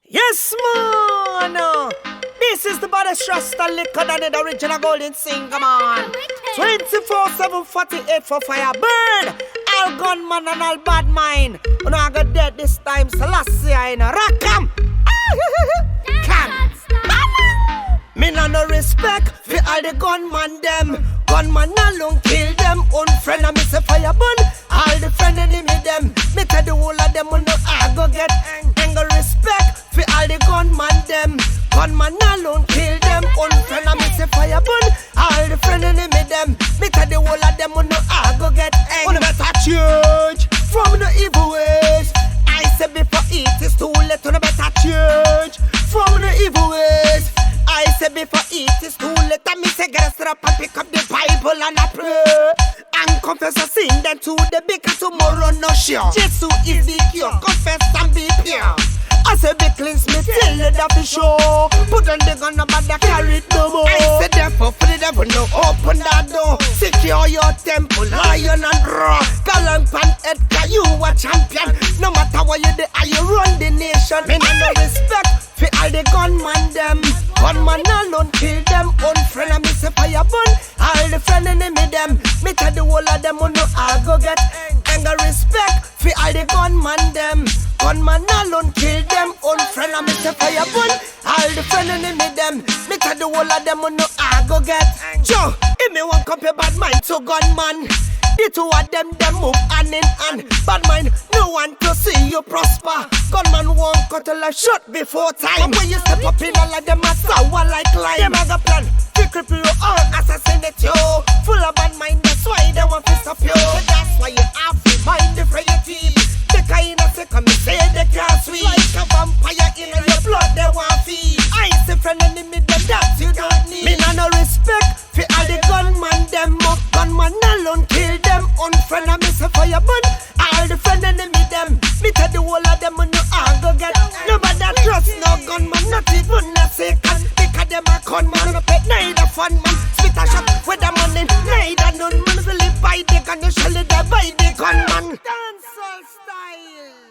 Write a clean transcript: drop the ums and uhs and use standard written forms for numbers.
Yes, man! This is the baddest Rasta liquor than the original golden singer, man. 24/7, 48 for fire. Burn! All gunman and all bad mind. You know I got dead this time, Selassie, I know. Rock 'em! Come! Me no respect for all the gunman them. Gunman alone kill them. Own friend and me say fire burn. All the friend enemy them. Me tell the whole of them no I go get anger respect for all the gunman them. Gunman alone kill them. Own friend and me say fire burn. All the friend enemy them. Me tell the whole of them no I go get anger. On better change from the evil ways. I say before it is too late. On better change from the evil ways. I say before it is too late, I me say get a strap and pick up the Bible and I pray and confess a sin, then to the bigger tomorrow no sure. Jesus is the cure, confess and be pure. I say be cleanse me till the devil show. Put on the gun about the carry it no more. I say therefore for the devil no open that door. Secure your temple, lion and raw. Galang pan Edgar, you a champion. No matter what you do, you run the nation. Me no respect for all the gunman them. Gunman alone kill them. Own friend and me say fire burn. All the friend enemy them. Me tell the whole of them no I go get anger respect for all the gunman them. Gunman alone kill them. Own friend and me say fire burn. All the friend enemy them. Me tell the whole of them no I go get. Joe, if me want compare bad mind to gunman. The two of them move hand in hand. Bad mind, no one to see you prosper. Gunman won't cut a life short before time. But when you step up in all of them, I sour like lime. Them have a plan, to cripple you or assassinate you. Full of bad mind, that's why they want to stop you. So that's why you have to mind the for your team. The kind of second me say they can't sweep. Like a vampire in your blood, they want feed. I say friend enemy, them that you don't need. Me no respect for all the gunman them up. Gunman alone kill them. Own friend and me say fire burn. All the friend enemy them. Me tell the whole of them no I go get. Nobody trust no gunman, not even a second. Because them a gunman, no pet neither fun man. Spit a shot with the money, neither none man. Will live by the gun, you shall live by the gunman. Dancehall style.